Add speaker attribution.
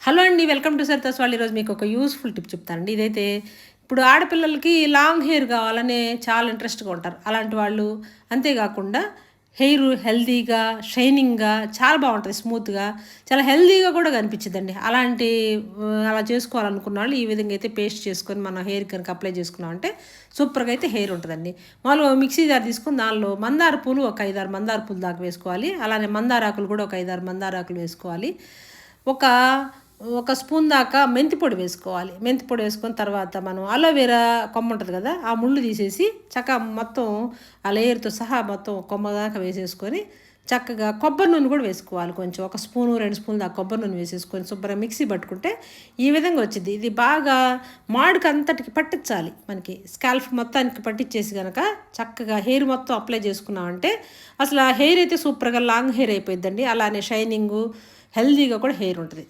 Speaker 1: Hello అండి, welcome to Saritha's వాళ్ళు. ఈరోజు మీకు ఒక యూస్ఫుల్ టిప్ చెప్తానండి. ఇదైతే ఇప్పుడు ఆడపిల్లలకి లాంగ్ హెయిర్ కావాలని చాలా ఇంట్రెస్ట్గా ఉంటారు. అలాంటి వాళ్ళు అంతేకాకుండా హెయిర్ హెల్తీగా షైనింగ్గా చాలా బాగుంటుంది, స్మూత్గా చాలా హెల్తీగా కూడా కనిపించిందండి. అలా చేసుకోవాలనుకున్న వాళ్ళు ఈ విధంగా అయితే పేస్ట్ చేసుకొని మన హెయిర్ కనుక అప్లై చేసుకున్నామంటే సూపర్గా అయితే హెయిర్ ఉంటుందండి. మామూలుగా మిక్సీ జార్ తీసుకొని దానిలో మందార పూలు ఒక 5-6 మందార పూలు దాకా వేసుకోవాలి. అలానే మందారాకులు కూడా ఒక 5-6 మందారాకులు వేసుకోవాలి. ఒక ఒక స్పూన్ దాకా మెంతి పొడి వేసుకోవాలి. మెంతి పొడి వేసుకొని తర్వాత మనం అలోవెరా కొమ్మ ఉంటుంది కదా, ఆ ముళ్ళు తీసేసి చక్కగా మొత్తం ఆ లేయర్తో సహా మొత్తం కొమ్మ దాకా వేసేసుకొని చక్కగా కొబ్బరి నూనె కూడా వేసుకోవాలి. కొంచెం ఒక స్పూను 2 స్పూన్లు దాకా కొబ్బరి నూనె వేసేసుకొని శుభ్రంగా మిక్సీ పట్టుకుంటే ఈ విధంగా వచ్చింది. ఇది బాగా మాడుకు అంతటికి పట్టించాలి. మనకి స్కాల్ఫ్ మొత్తానికి పట్టించేసి కనుక చక్కగా హెయిర్ మొత్తం అప్లై చేసుకున్నామంటే అసలు ఆ హెయిర్ అయితే సూపర్గా లాంగ్ హెయిర్ అయిపోయిందండి. అలానే షైనింగు హెల్తీగా కూడా హెయిర్ ఉంటుంది.